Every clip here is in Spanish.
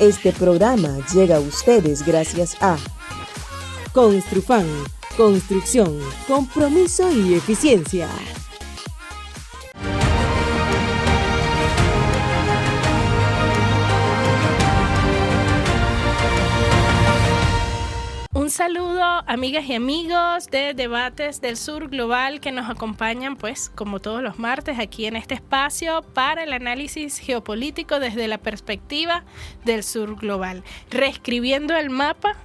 Este programa llega a ustedes gracias a Construfan, construcción, compromiso y eficiencia. Un saludo, amigas y amigos de Debates del Sur Global que nos acompañan, pues, como todos los martes, aquí en este espacio para el análisis geopolítico desde la perspectiva del Sur Global, reescribiendo el mapa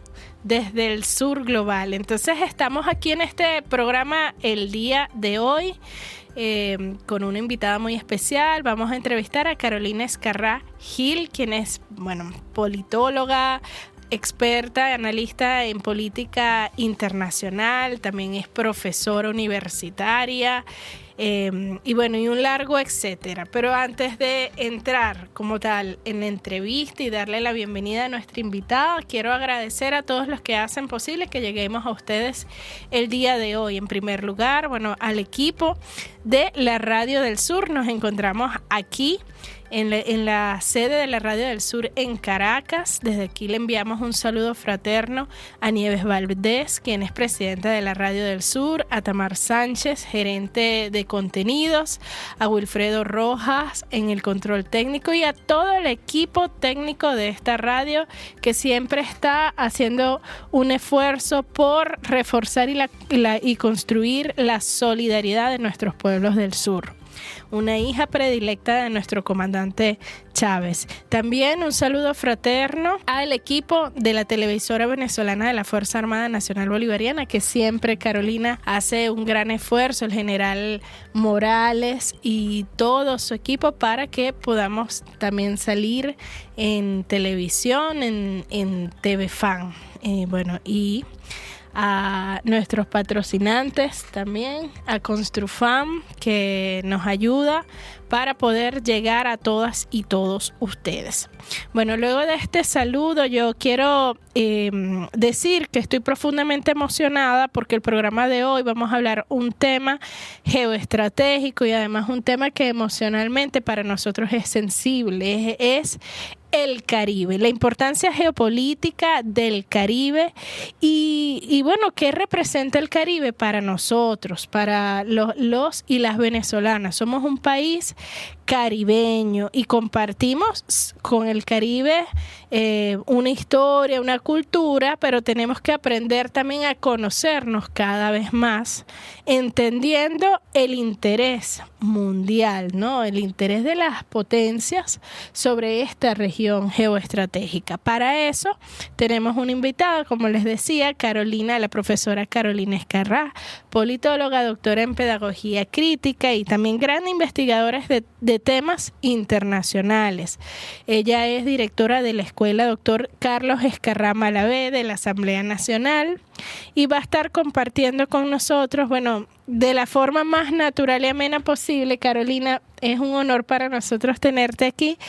desde el Sur Global. Entonces, estamos aquí en este programa el día de hoy con una invitada muy especial. Vamos a entrevistar a Carolina Escarrá Gil, quien es, politóloga, experta, analista en política internacional, también es profesora universitaria y un largo etcétera. Pero antes de entrar como tal en la entrevista y darle la bienvenida a nuestra invitada, quiero agradecer a todos los que hacen posible que lleguemos a ustedes el día de hoy. En primer lugar, al equipo de la Radio del Sur. Nos encontramos aquí en la sede de la Radio del Sur en Caracas. Desde aquí le enviamos un saludo fraterno a Nieves Valdés, quien es presidenta de la Radio del Sur, a Tamar Sánchez, gerente de contenidos, a Wilfredo Rojas en el control técnico y a todo el equipo técnico de esta radio que siempre está haciendo un esfuerzo por reforzar y construir la solidaridad de nuestros pueblos del sur. Una hija predilecta de nuestro comandante Chávez. También un saludo fraterno al equipo de la televisora venezolana de la Fuerza Armada Nacional Bolivariana, que siempre, Carolina, hace un gran esfuerzo, el general Morales y todo su equipo, para que podamos también salir en televisión, en TV Fan. Y a nuestros patrocinantes también, a Construfam, que nos ayuda para poder llegar a todas y todos ustedes. Luego de este saludo, yo quiero decir que estoy profundamente emocionada porque el programa de hoy vamos a hablar un tema geoestratégico y además un tema que emocionalmente para nosotros es sensible, es el Caribe, la importancia geopolítica del Caribe y qué representa el Caribe para nosotros, para los y las venezolanas. Somos un país caribeño y compartimos con el Caribe una historia, una cultura, pero tenemos que aprender también a conocernos cada vez más, entendiendo el interés mundial, ¿no? El interés de las potencias sobre esta región geoestratégica. Para eso tenemos una invitada, como les decía, la profesora Carolina Escarrá, politóloga, doctora en pedagogía crítica y también gran investigadora de temas internacionales. Ella es directora de la Escuela Dr. Carlos Escarrá Malavé de la Asamblea Nacional y va a estar compartiendo con nosotros, de la forma más natural y amena posible. Carolina, es un honor para nosotros tenerte aquí,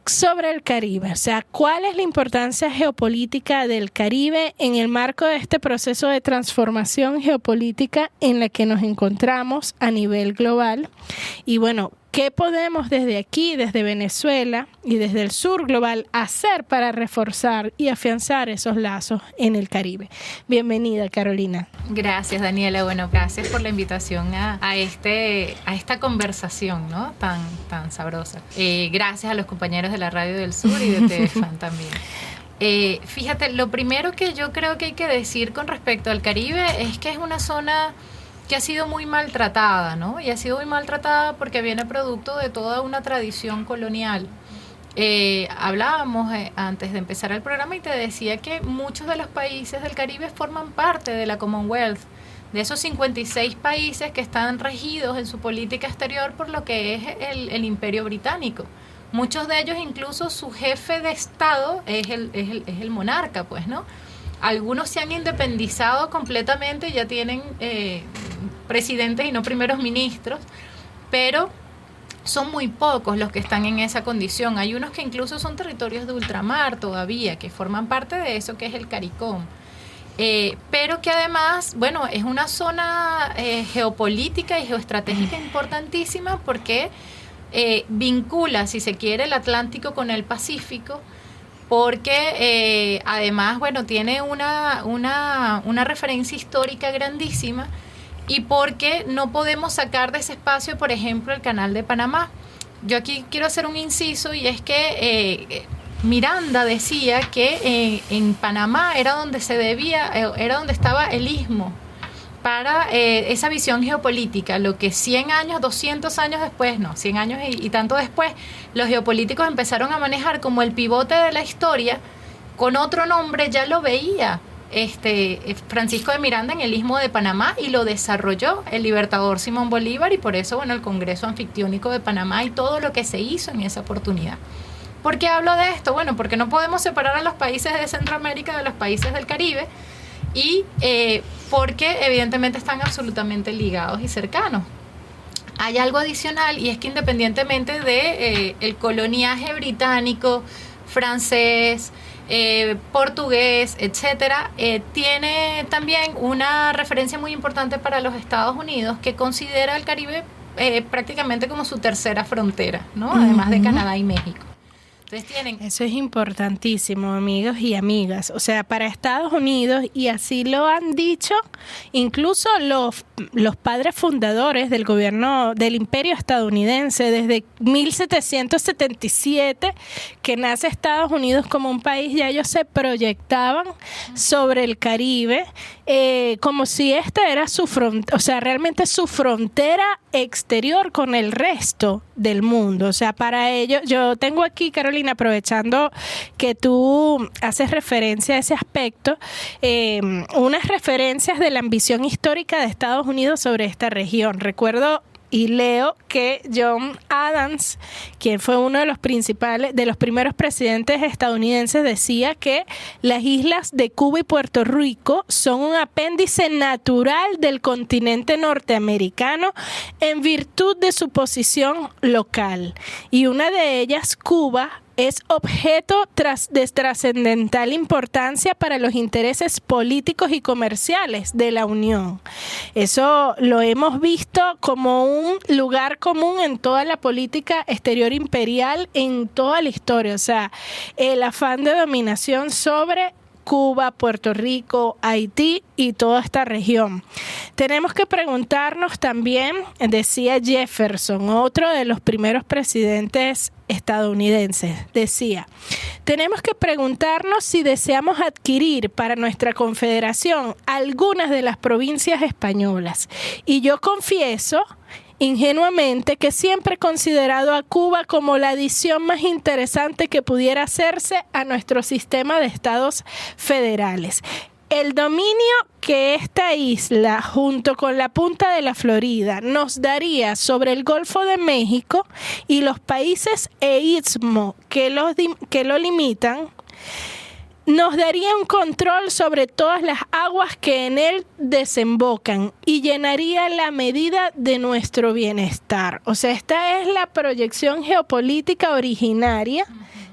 sobre el Caribe. ¿Cuál es la importancia geopolítica del Caribe en el marco de este proceso de transformación geopolítica en la que nos encontramos a nivel global? Y ¿qué podemos desde aquí, desde Venezuela y desde el sur global hacer para reforzar y afianzar esos lazos en el Caribe? Bienvenida, Carolina. Gracias, Daniela. Gracias por la invitación a esta conversación, ¿no? tan sabrosa. Gracias a los compañeros de la Radio del Sur y de TV Fan también. Fíjate, lo primero que yo creo que hay que decir con respecto al Caribe es que es una zona que ha sido muy maltratada, ¿no? Y ha sido muy maltratada porque viene producto de toda una tradición colonial. Hablábamos antes de empezar el programa y te decía que muchos de los países del Caribe forman parte de la Commonwealth, de esos 56 países que están regidos en su política exterior por lo que es el Imperio Británico. Muchos de ellos, incluso su jefe de Estado es el monarca, pues, ¿no? Algunos se han independizado completamente, ya tienen presidentes y no primeros ministros, pero son muy pocos los que están en esa condición. Hay unos que incluso son territorios de ultramar todavía, que forman parte de eso que es el CARICOM. Pero que además, es una zona geopolítica y geoestratégica importantísima porque vincula, si se quiere, el Atlántico con el Pacífico, porque además, bueno, tiene una referencia histórica grandísima, y porque no podemos sacar de ese espacio, por ejemplo, el Canal de Panamá. Yo aquí quiero hacer un inciso, y es que Miranda decía que en Panamá era donde era donde estaba el istmo para esa visión geopolítica, lo que 100 años, 200 años después, no, 100 años y tanto después, los geopolíticos empezaron a manejar como el pivote de la historia, con otro nombre ya lo veía Francisco de Miranda en el Istmo de Panamá, y lo desarrolló el libertador Simón Bolívar, y por eso, bueno, el Congreso Anfictiónico de Panamá y todo lo que se hizo en esa oportunidad. ¿Por qué hablo de esto? Bueno, porque no podemos separar a los países de Centroamérica de los países del Caribe, y porque evidentemente están absolutamente ligados y cercanos. Hay algo adicional, y es que independientemente de el coloniaje británico, francés, portugués, etcétera, tiene también una referencia muy importante para los Estados Unidos, que considera el Caribe prácticamente como su tercera frontera, ¿no? Además de Canadá y México. Eso es importantísimo, amigos y amigas. O sea, para Estados Unidos, y así lo han dicho incluso los padres fundadores del gobierno del imperio estadounidense, desde 1777, que nace Estados Unidos como un país, ya ellos se proyectaban sobre el Caribe como si esta era su frontera, o sea, realmente su frontera exterior con el resto del mundo. O sea, para ellos, yo tengo aquí, Carolina, aprovechando que tú haces referencia a ese aspecto, unas referencias de la ambición histórica de Estados Unidos sobre esta región. Recuerdo y leo que John Adams, quien fue uno de los primeros presidentes estadounidenses, decía que las islas de Cuba y Puerto Rico son un apéndice natural del continente norteamericano en virtud de su posición local. Y una de ellas, Cuba, es objeto de trascendental importancia para los intereses políticos y comerciales de la Unión. Eso lo hemos visto como un lugar común en toda la política exterior imperial, en toda la historia. O sea, el afán de dominación sobre Cuba, Puerto Rico, Haití y toda esta región. Tenemos que preguntarnos también, decía Jefferson, otro de los primeros presidentes estadounidenses, decía, tenemos que preguntarnos si deseamos adquirir para nuestra confederación algunas de las provincias españolas. Y yo confieso ingenuamente que siempre he considerado a Cuba como la adición más interesante que pudiera hacerse a nuestro sistema de estados federales. El dominio que esta isla, junto con la punta de la Florida, nos daría sobre el Golfo de México y los países e istmo que lo limitan, nos daría un control sobre todas las aguas que en él desembocan y llenaría la medida de nuestro bienestar. O sea, esta es la proyección geopolítica originaria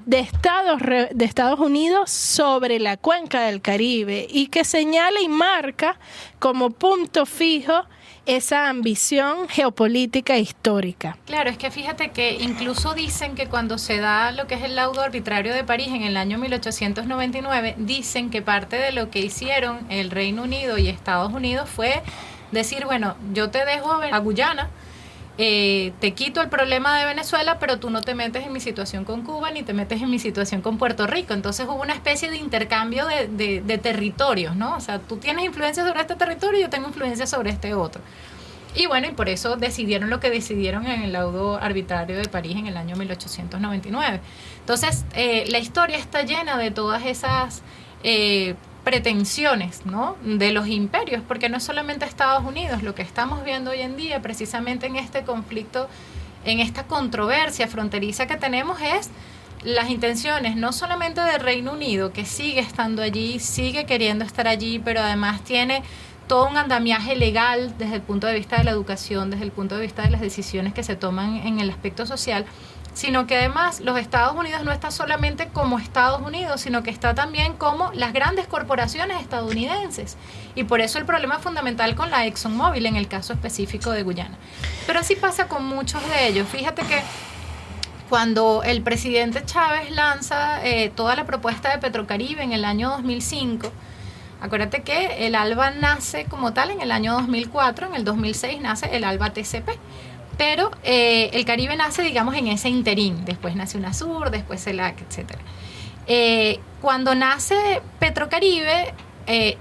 de Estados Unidos sobre la cuenca del Caribe, y que señala y marca como punto fijo esa ambición geopolítica histórica. Claro, es que fíjate que incluso dicen que cuando se da lo que es el laudo arbitrario de París en el año 1899, dicen que parte de lo que hicieron el Reino Unido y Estados Unidos fue decir, bueno, yo te dejo a Guyana, te quito el problema de Venezuela, pero tú no te metes en mi situación con Cuba ni te metes en mi situación con Puerto Rico. Entonces hubo una especie de intercambio de territorios, ¿no? O sea, tú tienes influencia sobre este territorio y yo tengo influencia sobre este otro. Y bueno, y por eso decidieron lo que decidieron en el laudo arbitrario de París en el año 1899. Entonces, la historia está llena de todas esas pretensiones, ¿no?, de los imperios, porque no es solamente Estados Unidos. Lo que estamos viendo hoy en día, precisamente en este conflicto, en esta controversia fronteriza que tenemos, es las intenciones no solamente del Reino Unido, que sigue estando allí, sigue queriendo estar allí, pero además tiene todo un andamiaje legal desde el punto de vista de la educación, desde el punto de vista de las decisiones que se toman en el aspecto social, sino que además los Estados Unidos no está solamente como Estados Unidos, sino que está también como las grandes corporaciones estadounidenses. Y por eso el problema fundamental con la ExxonMobil en el caso específico de Guyana. Pero así pasa con muchos de ellos. Fíjate que cuando el presidente Chávez lanza toda la propuesta de Petrocaribe en el año 2005, acuérdate que el ALBA nace como tal en el año 2004, en el 2006 nace el ALBA TCP, pero el Caribe nace, digamos, en ese interín. Después nace UNASUR, después CELAC, etc. Cuando nace Petrocaribe,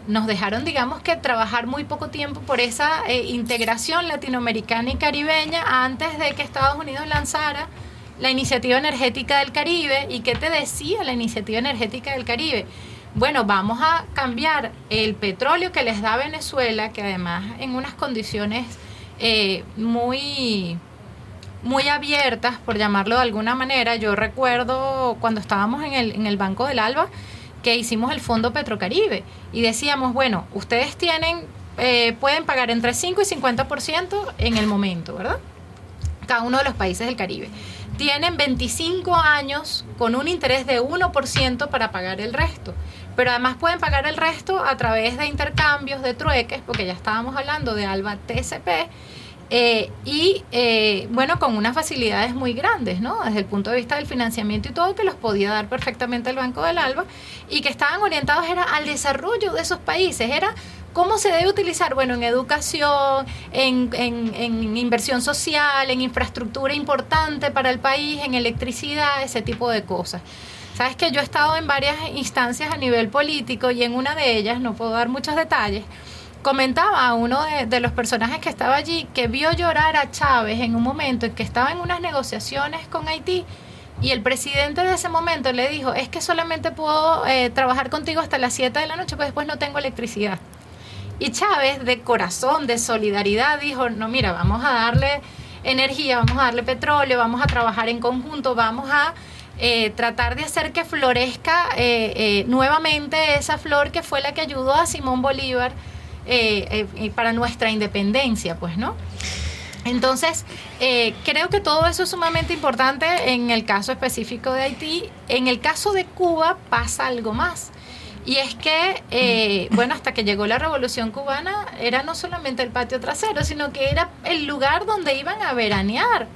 nos dejaron, digamos, que trabajar muy poco tiempo por esa integración latinoamericana y caribeña antes de que Estados Unidos lanzara la Iniciativa Energética del Caribe. ¿Y qué te decía la Iniciativa Energética del Caribe? Bueno, vamos a cambiar el petróleo que les da Venezuela, que además en unas condiciones muy abiertas, por llamarlo de alguna manera. Yo recuerdo cuando estábamos en el Banco del ALBA, que hicimos el Fondo Petrocaribe y decíamos, bueno, ustedes pueden pagar entre 5 y 50% en el momento, ¿verdad? Cada uno de los países del Caribe. Tienen 25 años con un interés de 1% para pagar el resto. Pero además pueden pagar el resto a través de intercambios, de trueques, porque ya estábamos hablando de ALBA TCP, bueno, con unas facilidades muy grandes, ¿no? Desde el punto de vista del financiamiento y todo, que los podía dar perfectamente el Banco del ALBA, y que estaban orientados era al desarrollo de esos países, era cómo se debe utilizar, bueno, en educación, en inversión social, en infraestructura importante para el país, en electricidad, ese tipo de cosas. Sabes que yo he estado en varias instancias a nivel político y en una de ellas, no puedo dar muchos detalles, comentaba a uno de los personajes que estaba allí que vio llorar a Chávez en un momento en que estaba en unas negociaciones con Haití y el presidente de ese momento le dijo, es que solamente puedo trabajar contigo hasta las 7 de la noche, pues después no tengo electricidad. Y Chávez, de corazón, de solidaridad, dijo, no, mira, vamos a darle energía, vamos a darle petróleo, vamos a trabajar en conjunto, vamos a tratar de hacer que florezca nuevamente esa flor que fue la que ayudó a Simón Bolívar para nuestra independencia, pues, ¿no? Entonces, creo que todo eso es sumamente importante en el caso específico de Haití. En el caso de Cuba pasa algo más. Y es que, bueno, hasta que llegó la Revolución Cubana, era no solamente el patio trasero, sino que era el lugar donde iban a veranear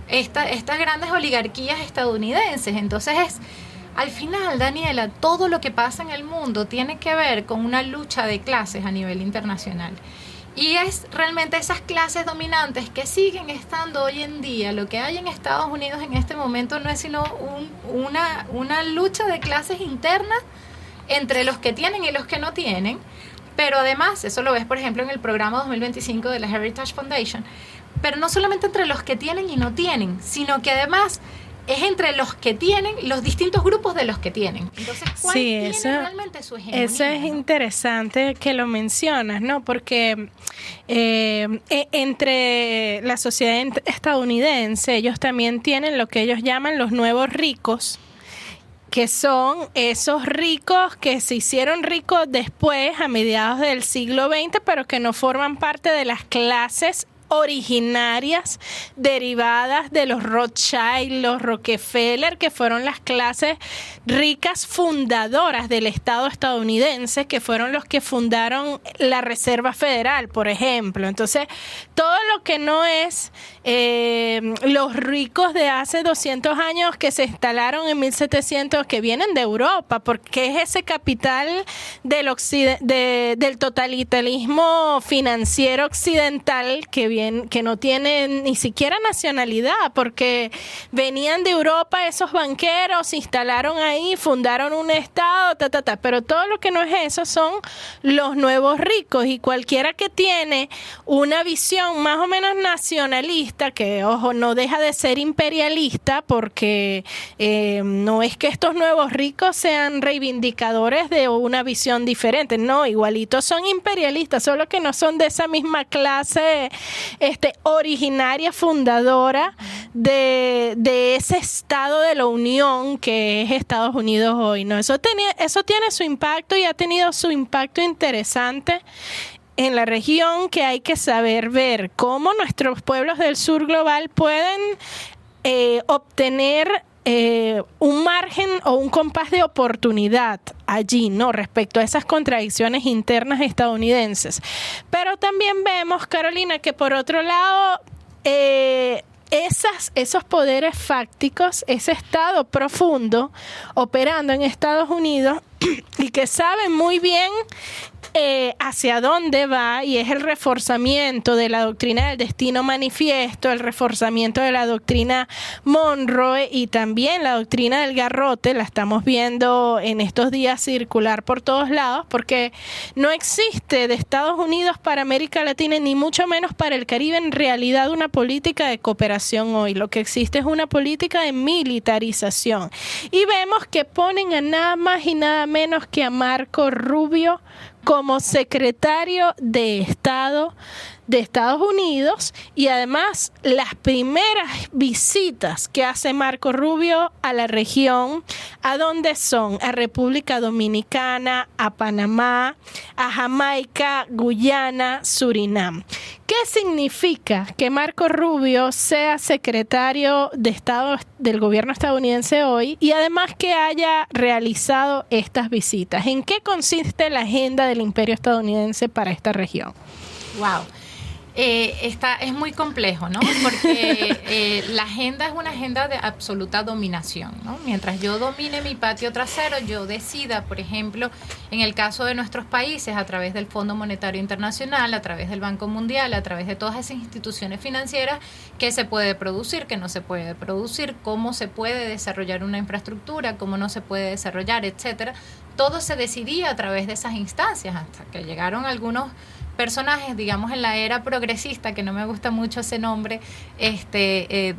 estas grandes oligarquías estadounidenses. Entonces, al final, Daniela, todo lo que pasa en el mundo tiene que ver con una lucha de clases a nivel internacional. Y es realmente esas clases dominantes que siguen estando hoy en día. Lo que hay en Estados Unidos en este momento no es sino una lucha de clases internas entre los que tienen y los que no tienen. Pero además, eso lo ves, por ejemplo, en el programa 2025 de la Heritage Foundation, pero no solamente entre los que tienen y no tienen, sino que además es entre los que tienen, los distintos grupos de los que tienen. Entonces, ¿cuál tiene realmente su hegemonía? Eso es interesante que lo mencionas, ¿no? Porque entre la sociedad estadounidense, ellos también tienen lo que ellos llaman los nuevos ricos, que son esos ricos que se hicieron ricos después, a mediados del siglo XX, pero que no forman parte de las clases originarias derivadas de los Rothschild, los Rockefeller, que fueron las clases ricas fundadoras del Estado estadounidense, que fueron los que fundaron la Reserva Federal, por ejemplo. Entonces, todo lo que no es los ricos de hace 200 años que se instalaron en 1700, que vienen de Europa, porque es ese capital del totalitarismo financiero occidental que no tienen ni siquiera nacionalidad, porque venían de Europa esos banqueros, se instalaron ahí, fundaron un estado, pero todo lo que no es eso son los nuevos ricos, y cualquiera que tiene una visión más o menos nacionalista, que ojo, no deja de ser imperialista, porque no es que estos nuevos ricos sean reivindicadores de una visión diferente, no, igualitos son imperialistas, solo que no son de esa misma clase originaria, fundadora de ese estado de la unión que es Estados Unidos hoy, ¿no? Eso tiene su impacto y ha tenido su impacto interesante en la región, que hay que saber ver cómo nuestros pueblos del sur global pueden obtener un margen o un compás de oportunidad allí, ¿no? Respecto a esas contradicciones internas estadounidenses. Pero también vemos, Carolina, que por otro lado esos poderes fácticos, ese Estado profundo operando en Estados Unidos y que saben muy bien hacia dónde va, y es el reforzamiento de la doctrina del destino manifiesto, el reforzamiento de la doctrina Monroe y también la doctrina del garrote. La estamos viendo en estos días circular por todos lados, porque no existe de Estados Unidos para América Latina, ni mucho menos para el Caribe, en realidad una política de cooperación hoy. Lo que existe es una política de militarización. Y vemos que ponen a nada más y nada menos que a Marco Rubio como secretario de Estado de Estados Unidos, y además las primeras visitas que hace Marco Rubio a la región, ¿a dónde son? A República Dominicana, a Panamá, a Jamaica, Guyana, Surinam. ¿Qué significa que Marco Rubio sea secretario de Estado del gobierno estadounidense hoy y además que haya realizado estas visitas? ¿En qué consiste la agenda del imperio estadounidense para esta región? Wow. Es muy complejo, ¿no? Porque la agenda es una agenda de absoluta dominación, ¿no? Mientras yo domine mi patio trasero, yo decida, por ejemplo, en el caso de nuestros países, a través del Fondo Monetario Internacional, a través del Banco Mundial, a través de todas esas instituciones financieras, qué se puede producir, qué no se puede producir, cómo se puede desarrollar una infraestructura, cómo no se puede desarrollar, etcétera. Todo se decidía a través de esas instancias, hasta que llegaron algunos personajes, digamos, en la era progresista, que no me gusta mucho ese nombre,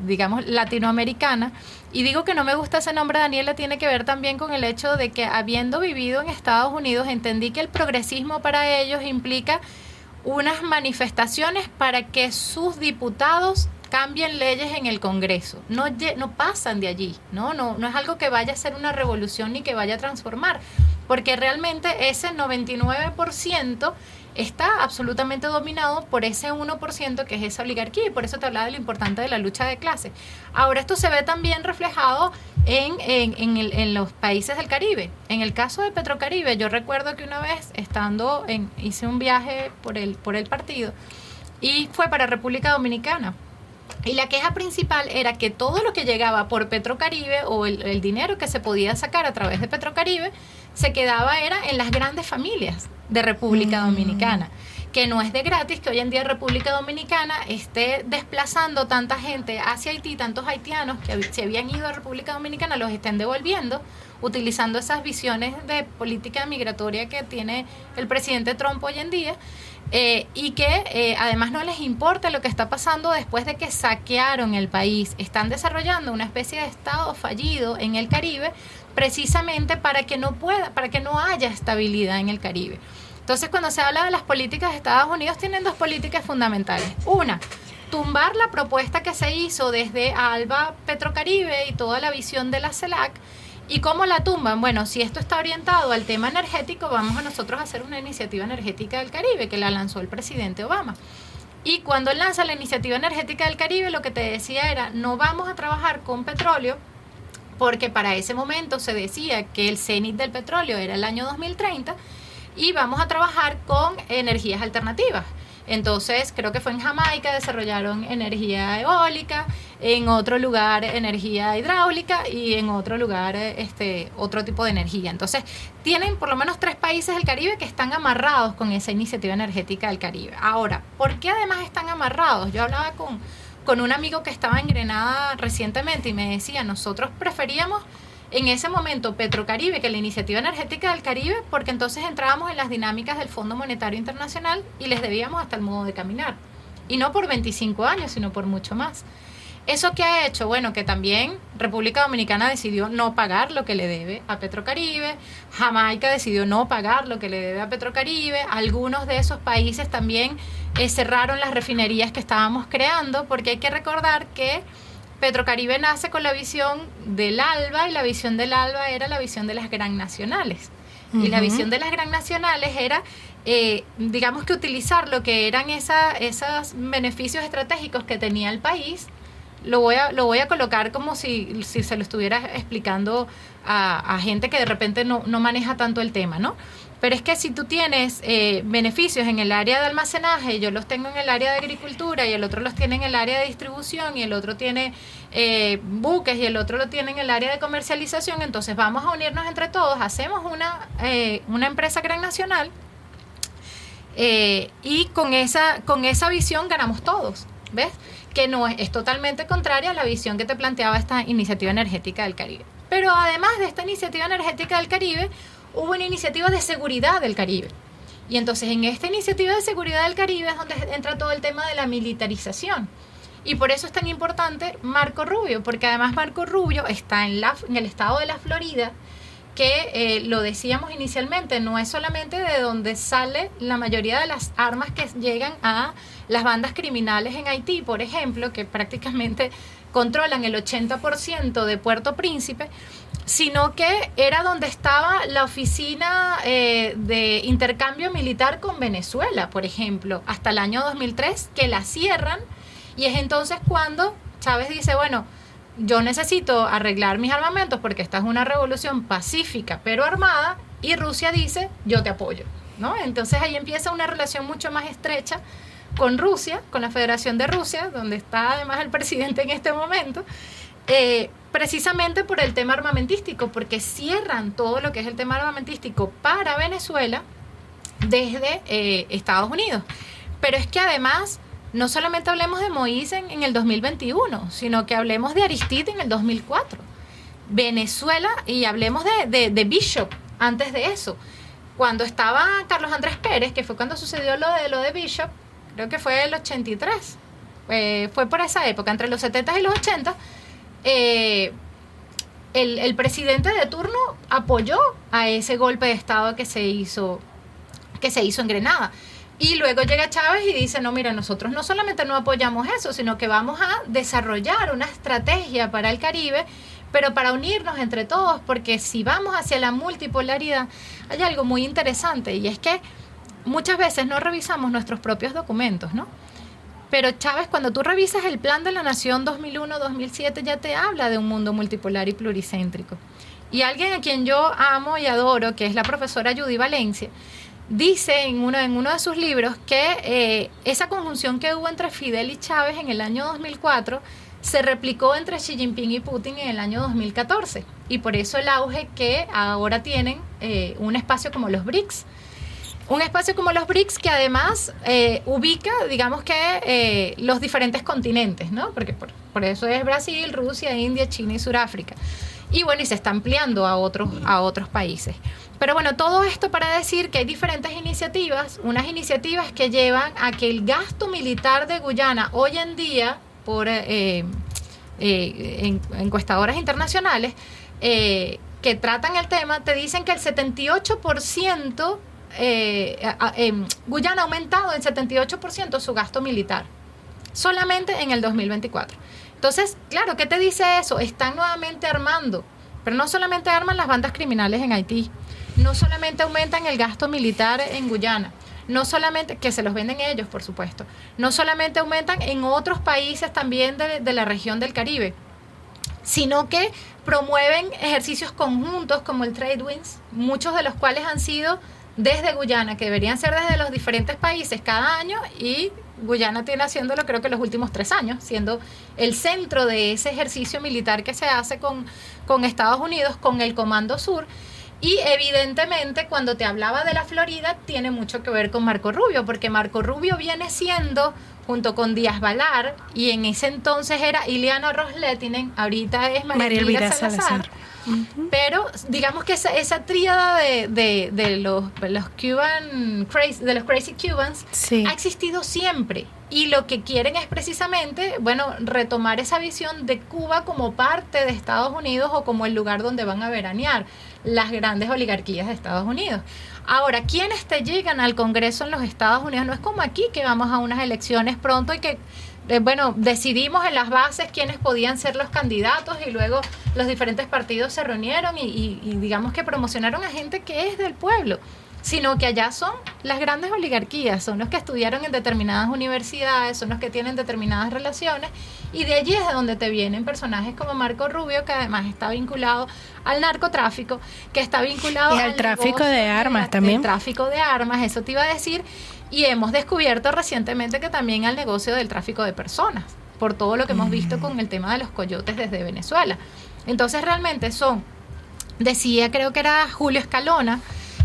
digamos, latinoamericana. Y digo que no me gusta ese nombre, Daniela, tiene que ver también con el hecho de que, habiendo vivido en Estados Unidos, entendí que el progresismo para ellos implica unas manifestaciones para que sus diputados cambien leyes en el Congreso. No pasan de allí, no es algo que vaya a ser una revolución ni que vaya a transformar, porque realmente ese 99% está absolutamente dominado por ese 1% que es esa oligarquía, y por eso te hablaba de lo importante de la lucha de clases. Ahora, esto se ve también reflejado en los países del Caribe. En el caso de Petrocaribe, yo recuerdo que una vez hice un viaje por el partido y fue para República Dominicana. Y la queja principal era que todo lo que llegaba por Petrocaribe, o el dinero que se podía sacar a través de Petrocaribe, se quedaba en las grandes familias de República Dominicana. Que no es de gratis que hoy en día República Dominicana esté desplazando tanta gente hacia Haití, tantos haitianos que se habían ido a República Dominicana, los estén devolviendo, utilizando esas visiones de política migratoria que tiene el presidente Trump hoy en día. Y que además no les importa lo que está pasando después de que saquearon el país. Están desarrollando una especie de estado fallido en el Caribe, precisamente para que no haya estabilidad en el Caribe. Entonces, cuando se habla de las políticas de Estados Unidos, tienen dos políticas fundamentales. Una, tumbar la propuesta que se hizo desde ALBA Petrocaribe y toda la visión de la CELAC. ¿Y cómo la tumban? Bueno, si esto está orientado al tema energético, vamos a nosotros a hacer una iniciativa energética del Caribe, que la lanzó el presidente Obama. Y cuando él lanza la iniciativa energética del Caribe, lo que te decía era, no vamos a trabajar con petróleo, porque para ese momento se decía que el cenit del petróleo era el año 2030, y vamos a trabajar con energías alternativas. Entonces, creo que fue en Jamaica, desarrollaron energía eólica, en otro lugar energía hidráulica y en otro lugar otro tipo de energía. Entonces, tienen por lo menos 3 países del Caribe que están amarrados con esa iniciativa energética del Caribe. Ahora, ¿por qué además están amarrados? Yo hablaba con un amigo que estaba en Grenada recientemente y me decía, nosotros preferíamos en ese momento Petrocaribe que la iniciativa energética del Caribe, porque entonces entrábamos en las dinámicas del Fondo Monetario Internacional y les debíamos hasta el modo de caminar. Y no por 25 años, sino por mucho más. ¿Eso qué ha hecho? Bueno, que también República Dominicana decidió no pagar lo que le debe a Petrocaribe, Jamaica decidió no pagar lo que le debe a Petrocaribe, algunos de esos países también cerraron las refinerías que estábamos creando, porque hay que recordar que Petrocaribe nace con la visión del ALBA, y la visión del ALBA era la visión de las gran nacionales. Uh-huh. Y la visión de las gran nacionales era, digamos que utilizar lo que eran esos beneficios estratégicos que tenía el país lo voy a colocar como si se lo estuviera explicando a gente que de repente no maneja tanto el tema, ¿no? Pero es que si tú tienes beneficios en el área de almacenaje, yo los tengo en el área de agricultura y el otro los tiene en el área de distribución y el otro tiene buques y el otro lo tiene en el área de comercialización, entonces vamos a unirnos entre todos, hacemos una empresa gran nacional y con esa visión ganamos todos, ¿ves? Que no es totalmente contraria a la visión que te planteaba esta iniciativa energética del Caribe. Pero además de esta iniciativa energética del Caribe, hubo una iniciativa de seguridad del Caribe. Y entonces en esta iniciativa de seguridad del Caribe es donde entra todo el tema de la militarización. Y por eso es tan importante Marco Rubio, porque además Marco Rubio está en el estado de la Florida, que lo decíamos inicialmente, no es solamente de donde sale la mayoría de las armas que llegan a las bandas criminales en Haití, por ejemplo, que prácticamente controlan el 80% de Puerto Príncipe, sino que era donde estaba la oficina de intercambio militar con Venezuela, por ejemplo, hasta el año 2003, que la cierran, y es entonces cuando Chávez dice, bueno, yo necesito arreglar mis armamentos porque esta es una revolución pacífica pero armada, y Rusia dice, yo te apoyo, ¿no? Entonces ahí empieza una relación mucho más estrecha con Rusia, con la Federación de Rusia, donde está además el presidente en este momento, precisamente por el tema armamentístico, porque cierran todo lo que es el tema armamentístico para Venezuela desde Estados Unidos. Pero es que además, no solamente hablemos de Moïse en el 2021, sino que hablemos de Aristide en el 2004. Venezuela, y hablemos de Bishop antes de eso. Cuando estaba Carlos Andrés Pérez, que fue cuando sucedió lo de Bishop, creo que fue el 83, fue por esa época, entre los 70 y los 80, el presidente de turno apoyó a ese golpe de Estado que se hizo en Grenada. Y luego llega Chávez y dice, no, mira, nosotros no solamente no apoyamos eso, sino que vamos a desarrollar una estrategia para el Caribe, pero para unirnos entre todos, porque si vamos hacia la multipolaridad, hay algo muy interesante, y es que muchas veces no revisamos nuestros propios documentos, ¿no? Pero Chávez, cuando tú revisas el Plan de la Nación 2001-2007, ya te habla de un mundo multipolar y pluricéntrico. Y alguien a quien yo amo y adoro, que es la profesora Judy Valencia, dice en uno de sus libros que esa conjunción que hubo entre Fidel y Chávez en el año 2004 se replicó entre Xi Jinping y Putin en el año 2014. Y por eso el auge que ahora tienen un espacio como los BRICS. Un espacio como los BRICS que además ubica, digamos que los diferentes continentes, ¿no? Porque por eso es Brasil, Rusia, India, China y Sudáfrica. Y bueno, y se está ampliando a otros países. Pero bueno, todo esto para decir que hay diferentes iniciativas, unas iniciativas que llevan a que el gasto militar de Guyana hoy en día, por encuestadoras internacionales que tratan el tema, te dicen que el 78%, Guyana ha aumentado en 78% su gasto militar, solamente en el 2024. Entonces, claro, ¿qué te dice eso? Están nuevamente armando, pero no solamente arman las bandas criminales en Haití, no solamente aumentan el gasto militar en Guyana, no solamente, que se los venden ellos, por supuesto, no solamente aumentan en otros países también de la región del Caribe, sino que promueven ejercicios conjuntos como el Trade Winds, muchos de los cuales han sido desde Guyana, que deberían ser desde los diferentes países cada año, y Guyana tiene haciéndolo creo que los últimos 3 años, siendo el centro de ese ejercicio militar que se hace con Estados Unidos, con el Comando Sur. Y evidentemente cuando te hablaba de la Florida tiene mucho que ver con Marco Rubio, porque Marco Rubio viene siendo, junto con Díaz Balar, y en ese entonces era Ileana Ros-Lehtinen, ahorita es María Elvira Salazar. Uh-huh. Pero digamos que esa tríada de los Crazy Cubans, sí, ha existido siempre, y lo que quieren es precisamente, bueno, retomar esa visión de Cuba como parte de Estados Unidos o como el lugar donde van a veranear las grandes oligarquías de Estados Unidos. Ahora, ¿quiénes te llegan al Congreso en los Estados Unidos? No es como aquí, que vamos a unas elecciones pronto y que decidimos en las bases quiénes podían ser los candidatos, y luego los diferentes partidos se reunieron y digamos que promocionaron a gente que es del pueblo, sino que allá son las grandes oligarquías, son los que estudiaron en determinadas universidades, son los que tienen determinadas relaciones, y de allí es de donde te vienen personajes como Marco Rubio, que además está vinculado al narcotráfico, que está vinculado y al tráfico de armas también. El tráfico de armas, eso te iba a decir, y hemos descubierto recientemente que también al negocio del tráfico de personas, por todo lo que hemos visto con el tema de los coyotes desde Venezuela. Entonces realmente decía, creo que era Julio Escalona,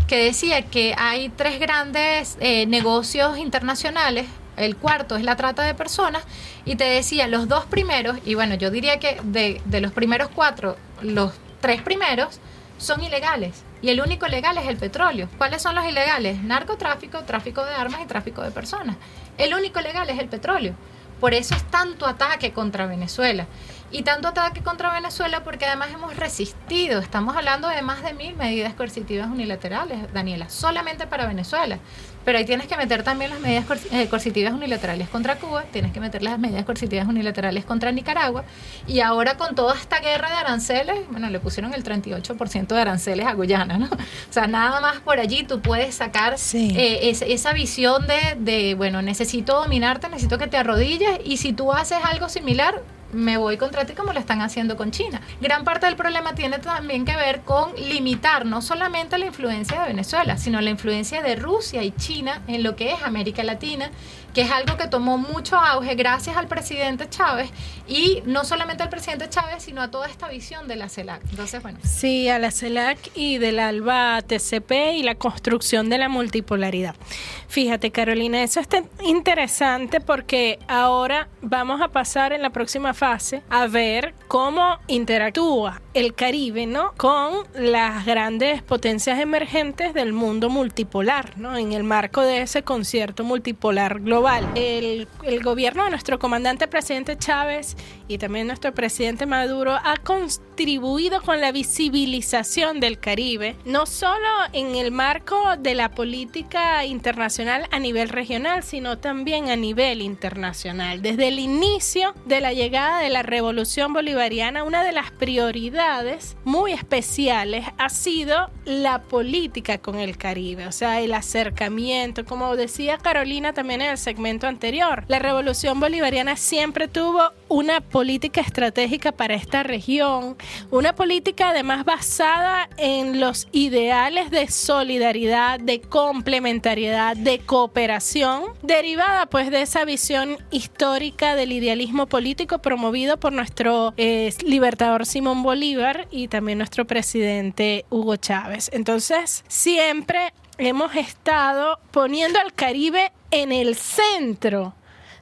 que decía que hay 3 grandes negocios internacionales, el cuarto es la trata de personas, y te decía, los 2 primeros, y bueno, yo diría que de los primeros 4, los 3 primeros son ilegales, y el único legal es el petróleo. ¿Cuáles son los ilegales? Narcotráfico, tráfico de armas y tráfico de personas. El único legal es el petróleo. Por eso es tanto ataque contra Venezuela. Y tanto ataque contra Venezuela porque además hemos resistido. Estamos hablando de más de 1000 medidas coercitivas unilaterales, Daniela, solamente para Venezuela. Pero ahí tienes que meter también las medidas coercitivas unilaterales contra Cuba, tienes que meter las medidas coercitivas unilaterales contra Nicaragua, y ahora con toda esta guerra de aranceles, bueno, le pusieron el 38% de aranceles a Guyana, ¿no? O sea, nada más por allí tú puedes sacar esa visión de, bueno, necesito dominarte, necesito que te arrodilles, y si tú haces algo similar, me voy contra ti, como lo están haciendo con China. Gran parte del problema tiene también que ver con limitar no solamente la influencia de Venezuela, sino la influencia de Rusia y China en lo que es América Latina, que es algo que tomó mucho auge gracias al presidente Chávez, y no solamente al presidente Chávez, sino a toda esta visión de la CELAC. Entonces, bueno. Sí, a la CELAC y del ALBA TCP y la construcción de la multipolaridad. Fíjate, Carolina, eso está interesante porque ahora vamos a pasar en la próxima fase a ver cómo interactúa el Caribe, ¿no?, con las grandes potencias emergentes del mundo multipolar, ¿no?, en el marco de ese concierto multipolar global. El gobierno de nuestro comandante presidente Chávez y también nuestro presidente Maduro ha contribuido con la visibilización del Caribe, no solo en el marco de la política internacional a nivel regional, sino también a nivel internacional. Desde el inicio de la llegada de la Revolución Bolivariana, una de las prioridades muy especiales ha sido la política con el Caribe, o sea, el acercamiento, como decía Carolina también en el segmento anterior. La Revolución Bolivariana siempre tuvo una política estratégica para esta región, una política además basada en los ideales de solidaridad, de complementariedad, de cooperación, derivada pues de esa visión histórica del idealismo político promovido por nuestro libertador Simón Bolívar y también nuestro presidente Hugo Chávez. Entonces, siempre hemos estado poniendo al Caribe en el centro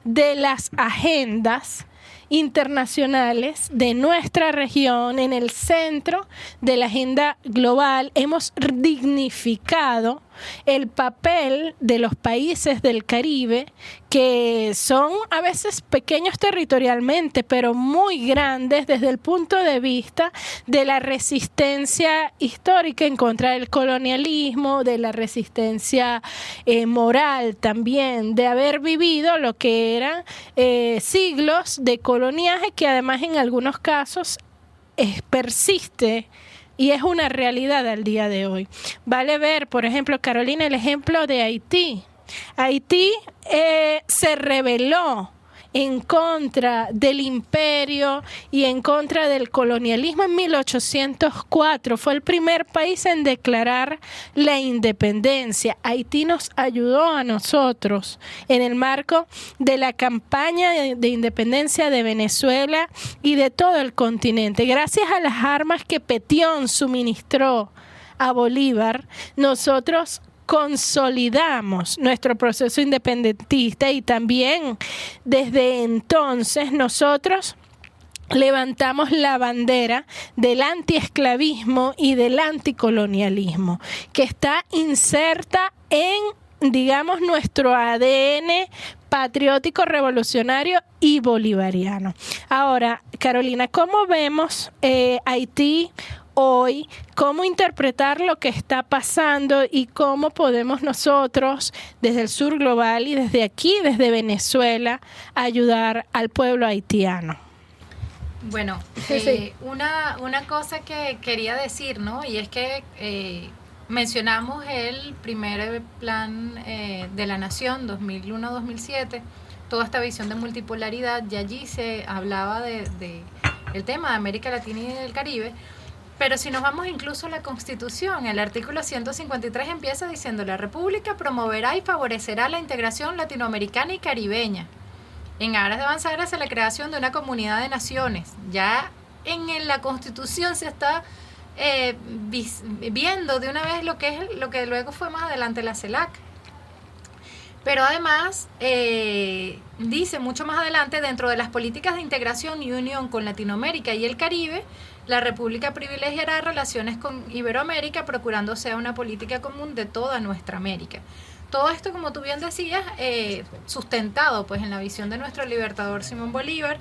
de las agendas internacionales de nuestra región, en el centro de la agenda global. Hemos dignificado el papel de los países del Caribe, que son a veces pequeños territorialmente, pero muy grandes desde el punto de vista de la resistencia histórica en contra del colonialismo, de la resistencia moral también, de haber vivido lo que eran siglos de coloniaje, que además en algunos casos persiste y es una realidad al día de hoy. Vale ver, por ejemplo, Carolina, el ejemplo de Haití. Haití se rebeló en contra del imperio y en contra del colonialismo en 1804. Fue el primer país en declarar la independencia. Haití nos ayudó a nosotros en el marco de la campaña de independencia de Venezuela y de todo el continente. Gracias a las armas que Petión suministró a Bolívar, nosotros consolidamos nuestro proceso independentista, y también desde entonces nosotros levantamos la bandera del antiesclavismo y del anticolonialismo, que está inserta en, digamos, nuestro ADN patriótico, revolucionario y bolivariano. Ahora, Carolina, ¿cómo vemos Haití hoy? ¿Cómo interpretar lo que está pasando y cómo podemos nosotros desde el sur global y desde aquí, desde Venezuela, ayudar al pueblo haitiano? Bueno, una cosa que quería decir, ¿no? Y es que mencionamos el primer plan de la Nación, 2001-2007, toda esta visión de multipolaridad, y allí se hablaba de el tema de América Latina y del Caribe. Pero si nos vamos incluso a la Constitución, el artículo 153 empieza diciendo: la República promoverá y favorecerá la integración latinoamericana y caribeña en aras de avanzar hacia la creación de una comunidad de naciones. Ya en la Constitución se está viendo de una vez lo que luego fue más adelante la CELAC. Pero además dice mucho más adelante: dentro de las políticas de integración y unión con Latinoamérica y el Caribe, la República privilegiará relaciones con Iberoamérica, procurando sea una política común de toda nuestra América. Todo esto, como tú bien decías, sustentado pues en la visión de nuestro libertador Simón Bolívar,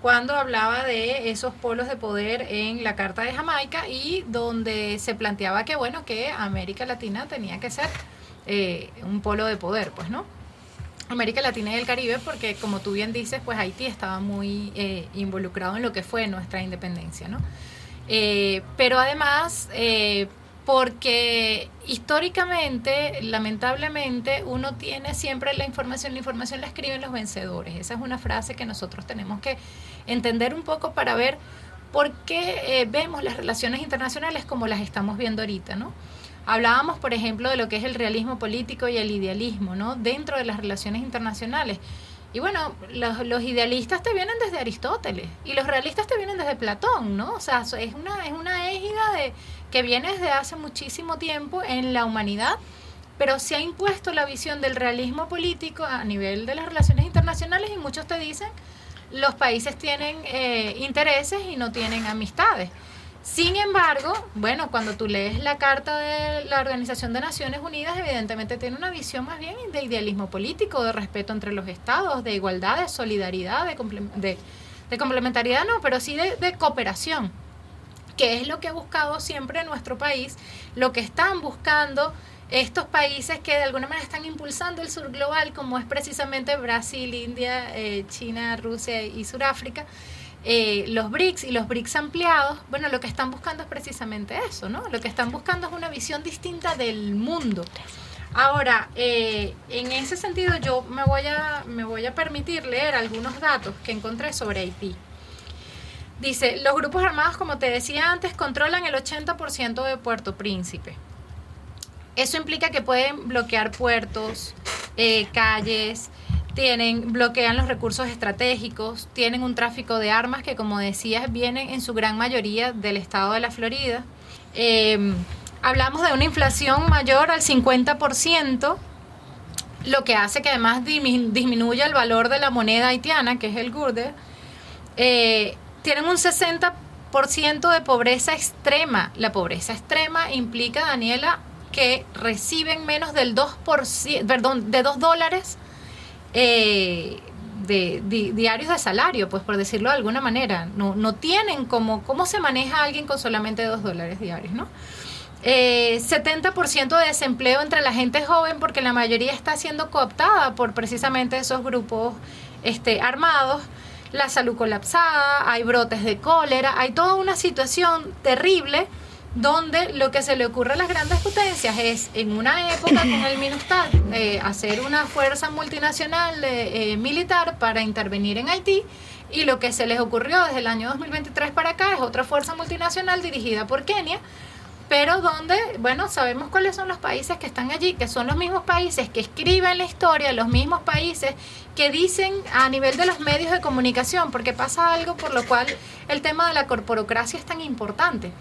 cuando hablaba de esos polos de poder en la Carta de Jamaica, y donde se planteaba que, bueno, que América Latina tenía que ser un polo de poder, pues, ¿no? América Latina y el Caribe, porque como tú bien dices, pues Haití estaba muy involucrado en lo que fue nuestra independencia, ¿no? Pero además, porque históricamente, lamentablemente, uno tiene siempre la información la escriben los vencedores. Esa es una frase que nosotros tenemos que entender un poco para ver por qué vemos las relaciones internacionales como las estamos viendo ahorita, ¿no? Hablábamos, por ejemplo, de lo que es el realismo político y el idealismo, ¿no?, dentro de las relaciones internacionales. Y bueno, los idealistas te vienen desde Aristóteles y los realistas te vienen desde Platón, ¿no? O sea, es una égida que viene desde hace muchísimo tiempo en la humanidad, pero se ha impuesto la visión del realismo político a nivel de las relaciones internacionales, y muchos te dicen los países tienen intereses y no tienen amistades. Sin embargo, bueno, cuando tú lees la Carta de la Organización de Naciones Unidas, evidentemente tiene una visión más bien de idealismo político, de respeto entre los estados, de igualdad, de solidaridad, de complementariedad, no, pero sí de cooperación, que es lo que ha buscado siempre nuestro país, lo que están buscando estos países que de alguna manera están impulsando el sur global, como es precisamente Brasil, India, China, Rusia y Sudáfrica. Los BRICS y los BRICS ampliados, bueno, lo que están buscando es precisamente eso, ¿no? Lo que están buscando es una visión distinta del mundo. Ahora, en ese sentido, yo me voy a permitir leer algunos datos que encontré sobre Haití. Dice: los grupos armados, como te decía antes, controlan el 80% de Puerto Príncipe. Eso implica que pueden bloquear puertos, calles, bloquean los recursos estratégicos, tienen un tráfico de armas que, como decías, vienen en su gran mayoría del estado de la Florida. Hablamos de una inflación mayor al 50%, lo que hace que además disminuya el valor de la moneda haitiana, que es el gourde. Tienen un 60% de pobreza extrema. La pobreza extrema implica, Daniela, que reciben menos del 2%, perdón, de $2 diarios de salario, pues, por decirlo de alguna manera. No tienen cómo se maneja alguien con solamente $2 diarios, ¿no? 70% de desempleo entre la gente joven, porque la mayoría está siendo cooptada por precisamente esos grupos armados. La salud colapsada, hay brotes de cólera, hay toda una situación terrible, donde lo que se le ocurre a las grandes potencias es, en una época con el MINUSTAH, hacer una fuerza multinacional militar para intervenir en Haití, y lo que se les ocurrió desde el año 2023 para acá es otra fuerza multinacional dirigida por Kenia, pero donde, bueno, sabemos cuáles son los países que están allí, que son los mismos países que escriben la historia, los mismos países que dicen a nivel de los medios de comunicación, porque pasa algo por lo cual el tema de la corporocracia es tan importante.